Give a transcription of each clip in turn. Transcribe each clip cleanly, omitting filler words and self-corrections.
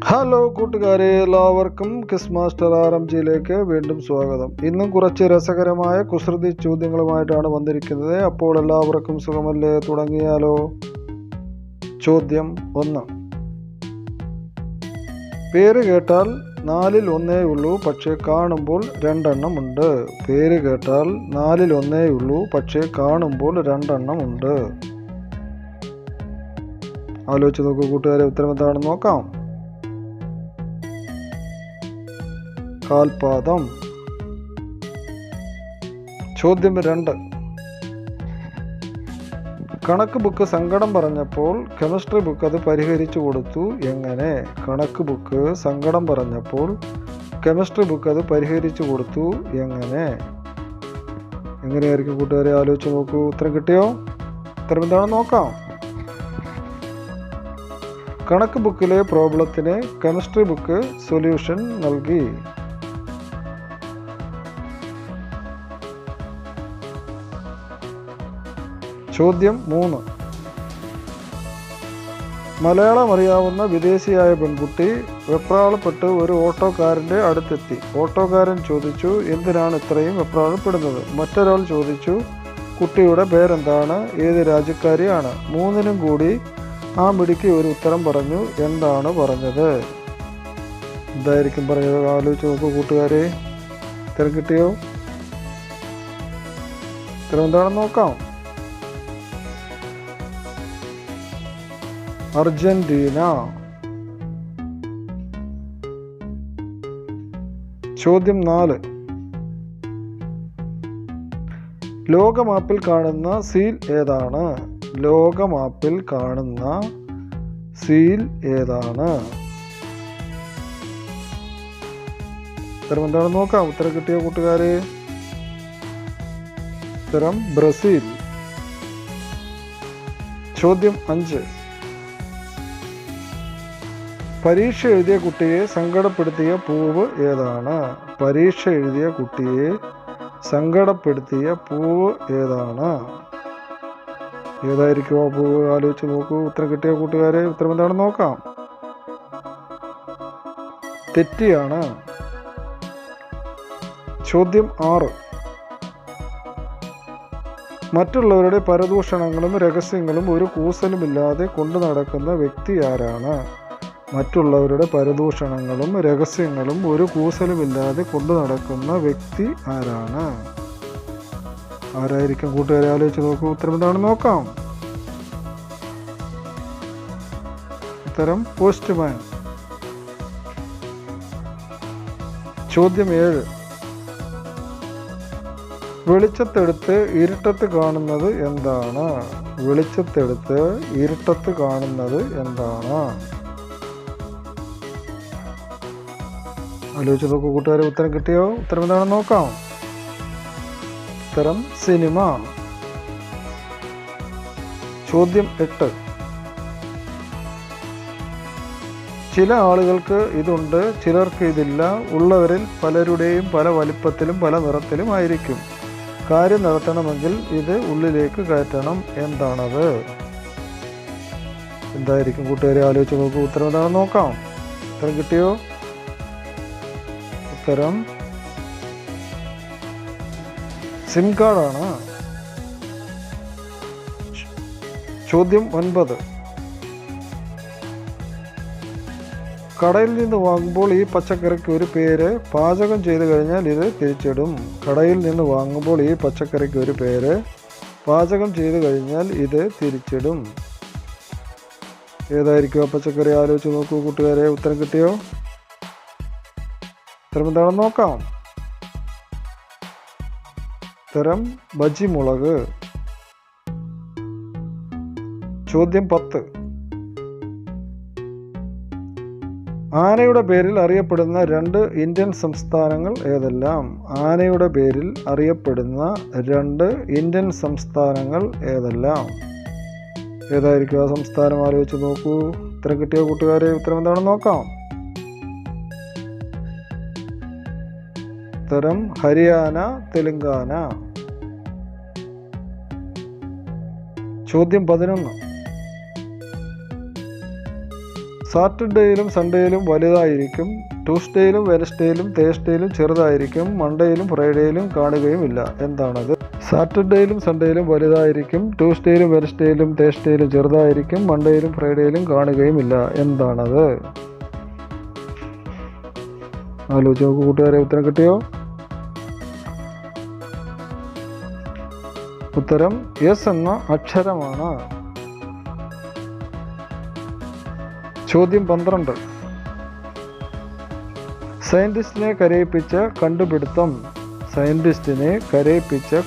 Hello കൂട്ടുകാരെ, എല്ലാവർക്കും quiz master RMGയിലേക്ക് വീണ്ടും സ്വാഗതം. ഇന്നും കുറച്ച് രസകരമായ കുസൃതി ചോദ്യങ്ങളുമായിട്ടാണ് വന്നിരിക്കുന്നത്. അപ്പോൾ എല്ലാവർക്കും സുഖമല്ലേ? തുടങ്ങിയാലോ. ചോദ്യം 1. പേര് കേട്ടാൽ 4-ൽ 1 ഉള്ളൂ, പക്ഷേ കാണുമ്പോൾ 2 എണ്ണം ഉണ്ട്. പേര് കേട്ടാൽ 4-ൽ 1 ഉള്ളൂ, പക്ഷേ കാണുമ്പോൾ 2 എണ്ണം ഉണ്ട്. ആലോചിച്ച് നോക്കൂ കൂട്ടുകാരെ, ഉത്തരം എന്താണെന്ന് നോക്കാം. കാൽപാദം. ചോദ്യം 2. കണക്ക് ബുക്ക് സങ്കടം പറഞ്ഞപ്പോൾ കെമിസ്ട്രി ബുക്ക് അത് പരിഹരിച്ചു കൊടുത്തു. എങ്ങനെ? കണക്ക് ബുക്ക് സങ്കടം പറഞ്ഞപ്പോൾ കെമിസ്ട്രി ബുക്ക് അത് പരിഹരിച്ചു കൊടുത്തു. എങ്ങനെയായിരിക്കും കൂട്ടുകാരെ? ആലോചിച്ച് നോക്കൂ. ഉത്തരം കിട്ടിയോ? ഉത്തരം എന്താണെന്ന് നോക്കാം. കണക്ക് ബുക്കിലെ പ്രോബ്ലത്തിന് കെമിസ്ട്രി ബുക്ക് സൊല്യൂഷൻ നൽകി. ചോദ്യം 3. മലയാളം അറിയാവുന്ന വിദേശിയായ പെൺകുട്ടി വെപ്രാളപ്പെട്ട് ഒരു ഓട്ടോക്കാരൻ്റെ അടുത്തെത്തി. ഓട്ടോക്കാരൻ ചോദിച്ചു, എന്തിനാണ് ഇത്രയും വെപ്രാളപ്പെടുന്നത്? മറ്റൊരാൾ ചോദിച്ചു, കുട്ടിയുടെ പേരെന്താണ്? ഏത് രാജ്യക്കാരിയാണ്? മൂന്നിനും കൂടി ആ മിടുക്കി ഒരു ഉത്തരം പറഞ്ഞു. എന്താണ് പറഞ്ഞത്? എന്തായിരിക്കും പറഞ്ഞത്? ആലോചിച്ച് നോക്കൂ കൂട്ടുകാരെ. ഉത്തരം കിട്ടിയോ? ഉത്തരം എന്താണെന്ന് നോക്കാം. അർജന്റീന. ചോദ്യം 4. ലോകമാപ്പിൽ കാണുന്ന സീൽ ഏതാണ്? ലോകമാപ്പിൽ കാണുന്ന സീൽ ഏതാണ്? ഉത്തരം എന്താണെന്ന് നോക്കാം. ഉത്തരം കിട്ടിയ കൂട്ടുകാരെ? ഉത്തരം ബ്രസീൽ. ചോദ്യം 5. പരീക്ഷ എഴുതിയ കുട്ടിയെ സങ്കടപ്പെടുത്തിയ പൂവ് ഏതാണ്? പരീക്ഷ എഴുതിയ കുട്ടിയെ സങ്കടപ്പെടുത്തിയ പൂവ് ഏതാണ്? ഏതായിരിക്കും ആ പൂവ്? ആലോചിച്ച് നോക്കൂ. ഉത്തരം കിട്ടിയ കൂട്ടുകാരെ? ഉത്തരം എന്താണെന്ന് നോക്കാം. തെറ്റിയാണ്. ചോദ്യം 6. മറ്റുള്ളവരുടെ പരദൂഷണങ്ങളും രഹസ്യങ്ങളും ഒരു കൂസലുമില്ലാതെ കൊണ്ടു നടക്കുന്ന വ്യക്തി ആരാണ്? മറ്റുള്ളവരുടെ പരദൂഷണങ്ങളും രഹസ്യങ്ങളും ഒരു കൂസലുമില്ലാതെ കൊണ്ടു നടക്കുന്ന വ്യക്തി ആരാണ്? ആരായിരിക്കും കൂട്ടുകാരെ? ആലോചിച്ച് നോക്കൂ. ഉത്തരം എന്താണെന്ന് നോക്കാം. ഉത്തരം പോസ്റ്റ്മാൻ. ചോദ്യം 7. വെളിച്ചത്തെടുത്ത് ഇരുട്ടത്ത് കാണുന്നത് എന്താണ്? വെളിച്ചത്തെടുത്ത് ഇരുട്ടത്ത് കാണുന്നത് എന്താണ്? ആലോചിച്ച് നോക്കൂ കൂട്ടുകാരെ. ഉത്തരം കിട്ടിയോ? ഉത്തരം എന്താണെന്ന് നോക്കാം. ഉത്തരം സിനിമ. ചോദ്യം 8. ചില ആളുകൾക്ക് ഇതുണ്ട്, ചിലർക്ക് ഇതില്ല. ഉള്ളവരിൽ പലരുടെയും പല വലിപ്പത്തിലും പല നിറത്തിലും ആയിരിക്കും. കാര്യം നടത്തണമെങ്കിൽ ഇത് ഉള്ളിലേക്ക് കയറ്റണം. എന്താണത്? എന്തായിരിക്കും കൂട്ടുകാരെ? ആലോചിച്ച് നോക്കൂ. ഉത്തരം എന്താണെന്ന് നോക്കാം. ഉത്തരം കിട്ടിയോ? ഉത്തരം സിം കാർഡാണ്. ചോദ്യം 9. കടയിൽ നിന്ന് വാങ്ങുമ്പോൾ ഈ പച്ചക്കറിക്ക് ഒരു പേര്, പാചകം ചെയ്ത് കഴിഞ്ഞാൽ ഇത് തിരിച്ചിടും. കടയിൽ നിന്ന് വാങ്ങുമ്പോൾ ഈ പച്ചക്കറിക്ക് ഒരു പേര്, പാചകം ചെയ്ത് കഴിഞ്ഞാൽ ഇത് തിരിച്ചിടും. ഏതായിരിക്കും ആ പച്ചക്കറി? ആലോചിച്ച് നോക്കൂ കൂട്ടുകാരെ. ഉത്തരം കിട്ടിയോ? ഉത്തരം എന്താണെന്ന് നോക്കാം. ഉത്തരം ബജി മുളക്. ചോദ്യം 10. ആനയുടെ പേരിൽ അറിയപ്പെടുന്ന 2 ഇന്ത്യൻ സംസ്ഥാനങ്ങൾ ഏതെല്ലാം? ആനയുടെ പേരിൽ അറിയപ്പെടുന്ന 2 ഇന്ത്യൻ സംസ്ഥാനങ്ങൾ ഏതെല്ലാം? ഏതായിരിക്കും ആ സംസ്ഥാനം? ആലോചിച്ച് നോക്കൂ. ഉത്തരം കിട്ടിയ കൂട്ടുകാരെ? ഉത്തരം എന്താണെന്ന് നോക്കാം. ഉത്തരം ഹരിയാന, തെലങ്കാന. ചോദ്യം 11. സാറ്റർഡേയിലും സൺഡേയിലും വലുതായിരിക്കും, ട്യൂസ്ഡേയിലും വെനസ്ഡേയിലും തേഴ്സ്ഡേയിലും ചെറുതായിരിക്കും, മൺഡേയിലും ഫ്രൈഡേയിലും കാണുകയുമില്ല. എന്താണത്? സാറ്റർഡേയിലും സൺഡേയിലും വലുതായിരിക്കും, ട്യൂസ്ഡേയിലും വെനസ്ഡേയിലും തേഴ്സ്ഡേയിലും ചെറുതായിരിക്കും, മൺഡേയിലും ഫ്രൈഡേയിലും കാണുകയുമില്ല. എന്താണത്? ആലോചിച്ച് നോക്കൂ കൂട്ടുകാരെ. ഉത്തരം കിട്ടിയോ? ഉത്തരം എസ് എന്ന അക്ഷരമാണ്. ചോദ്യം 12. സയന്റിസ്റ്റിനെ കരയിപ്പിച്ച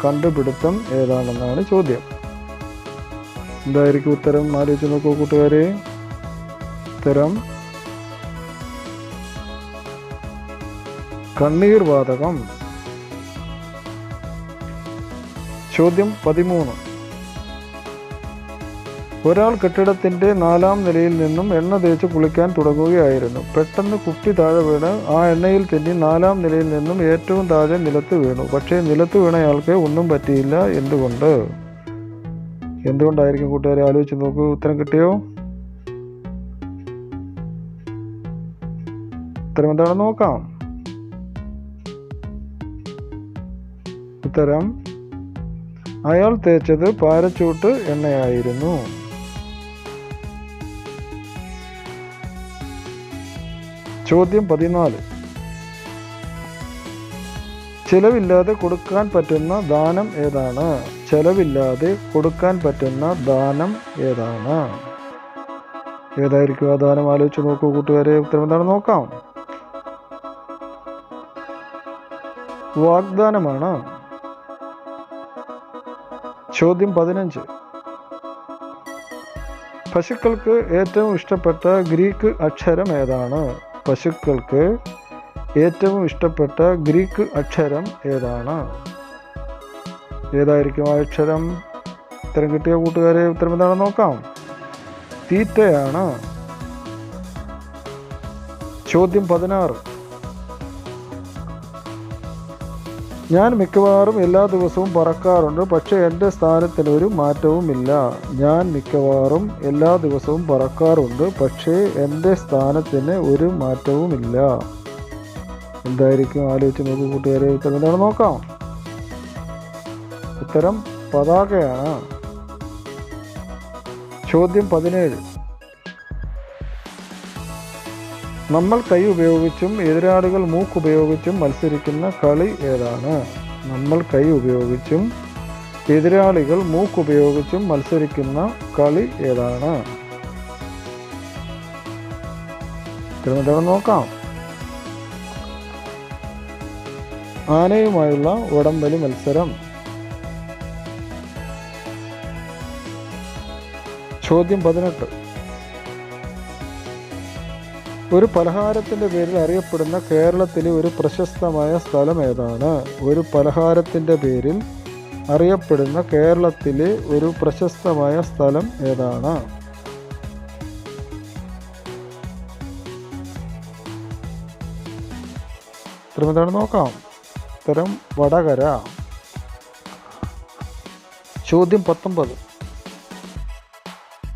കണ്ടുപിടുത്തം ഏതാണെന്നാണ് ചോദ്യം. എന്തായിരിക്കും ഉത്തരം? ആലോചിച്ച് നോക്കൂ കൂട്ടുകാരെ. ഉത്തരം കണ്ണീർ വാതകം. ചോദ്യം 13. ഒരാൾ കെട്ടിടത്തിന്റെ 4-ാം നിലയിൽ നിന്നും എണ്ണ തേച്ച് കുളിക്കാൻ തുടങ്ങുകയായിരുന്നു. പെട്ടെന്ന് കുപ്പി താഴെ വീണ് ആ എണ്ണയിൽ തെന്നി 4-ാം നിലയിൽ നിന്നും ഏറ്റവും താഴെ നിലത്ത് വീണു. പക്ഷേ നിലത്ത് വീണയാൾക്ക് ഒന്നും പറ്റിയില്ല. എന്തുകൊണ്ടായിരിക്കും കൂട്ടുകാരെ? ആലോചിച്ച് നോക്കൂ. ഉത്തരം കിട്ടിയോ? ഉത്തരം എന്താണെന്ന് നോക്കാം. ഉത്തരം അയാൾ തേച്ചത് പാരച്യൂട്ട് എണ്ണയായിരുന്നു. ചോദ്യം 14. ചെലവില്ലാതെ കൊടുക്കാൻ പറ്റുന്ന ദാനം ഏതാണ്? ഏതായിരിക്കും ആ ദാനം? ആലോചിച്ച് നോക്കൂ കൂട്ടുകാരെ. ഉത്തരം എന്താണെന്ന് നോക്കാം. വാഗ്ദാനമാണ്. ചോദ്യം 15. പശുക്കൾക്ക് ഏറ്റവും ഇഷ്ടപ്പെട്ട ഗ്രീക്ക് അക്ഷരം ഏതാണ്? ഏതായിരിക്കും ആ അക്ഷരം? ഉത്തരം കിട്ടിയ കൂട്ടുകാരെ ഉത്തരം എന്താണെന്ന് നോക്കാം. തീറ്റയാണ്. ചോദ്യം 16. ഞാൻ മിക്കവാറും എല്ലാ ദിവസവും പറക്കാറുണ്ട്, പക്ഷേ എൻ്റെ സ്ഥാനത്തിന് ഒരു മാറ്റവുമില്ല. എന്തായിരിക്കും? ആലോചിച്ച് നോക്കൂ കൂട്ടുകാരെ. ഉത്തരം എന്താണെന്ന് നോക്കാം. ഉത്തരം പതാകയാണ്. ചോദ്യം 17. നമ്മൾ കൈ ഉപയോഗിച്ചും എതിരാളികൾ മൂക്കുപയോഗിച്ചും മത്സരിക്കുന്ന കളി ഏതാണ്? എന്താണെന്ന് നോക്കാം. ആനയുമായുള്ള വടംവലി മത്സരം. ചോദ്യം 18. ഒരു പലഹാരത്തിന്റെ പേരിൽ അറിയപ്പെടുന്ന കേരളത്തിലെ ഒരു പ്രശസ്തമായ സ്ഥലം ഏതാണ്? ഉത്തരം എന്താണെന്ന് നോക്കാം. ഉത്തരം വടകര. ചോദ്യം 19.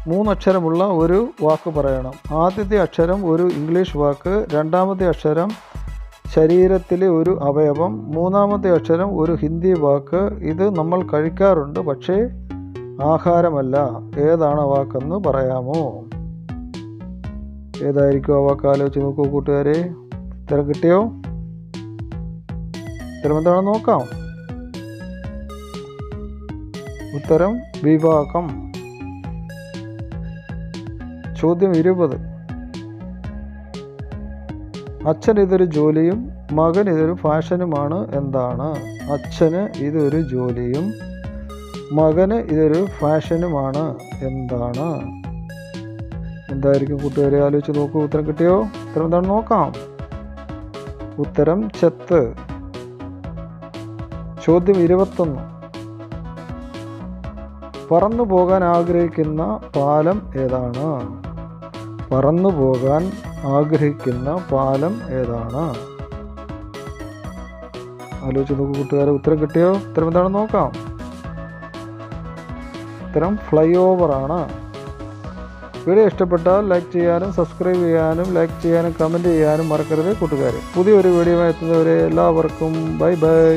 3 അക്ഷരമുള്ള ഒരു വാക്ക് പറയണം. ആദ്യത്തെ അക്ഷരം ഒരു ഇംഗ്ലീഷ് വാക്ക്, രണ്ടാമത്തെ അക്ഷരം ശരീരത്തിലെ ഒരു അവയവം, മൂന്നാമത്തെ അക്ഷരം ഒരു ഹിന്ദി വാക്ക്. ഇത് നമ്മൾ കഴിക്കാറുണ്ട്, പക്ഷേ ആഹാരമല്ല. ഏതാണ് വാക്കെന്ന് പറയാമോ? ഏതായിരിക്കും ആ വാക്ക്? ആലോചിച്ച് നോക്കൂ കൂട്ടുകാരെ. ഉത്തരം കിട്ടിയോ? ഉത്തരം എന്താണെന്ന് നോക്കാം. ഉത്തരം വിവാഹം. ചോദ്യം 20. അച്ഛൻ ഇതൊരു ജോലിയും മകൻ ഇതൊരു ഫാഷനുമാണ്. എന്താണ്? അച്ഛന് ഇതൊരു ജോലിയും മകന് ഇതൊരു ഫാഷനുമാണ്. എന്താണ്? എന്തായിരിക്കും കൂട്ടുകാരെ? ആലോചിച്ച് നോക്കൂ. ഉത്തരം കിട്ടിയോ? ഉത്തരം എന്താണെന്ന് നോക്കാം. ഉത്തരം ചെത്ത്. ചോദ്യം 21. പറന്നു പോകാൻ ആഗ്രഹിക്കുന്ന പാലം ഏതാണ്? ആലോചിച്ച് നോക്കൂ കൂട്ടുകാരെ. ഉത്തരം കിട്ടിയോ? ഉത്തരം എന്താണെന്ന് നോക്കാം. ഉത്തരം ഫ്ലൈ ഓവർ ആണ്. വീഡിയോ ഇഷ്ടപ്പെട്ടാൽ ലൈക്ക് ചെയ്യാനും സബ്സ്ക്രൈബ് ചെയ്യാനും ലൈക്ക് ചെയ്യാനും കമൻറ്റ് ചെയ്യാനും മറക്കരുത് കൂട്ടുകാരെ. പുതിയൊരു വീഡിയോയുമായി എത്തുന്നവരെ എല്ലാവർക്കും ബൈ ബൈ.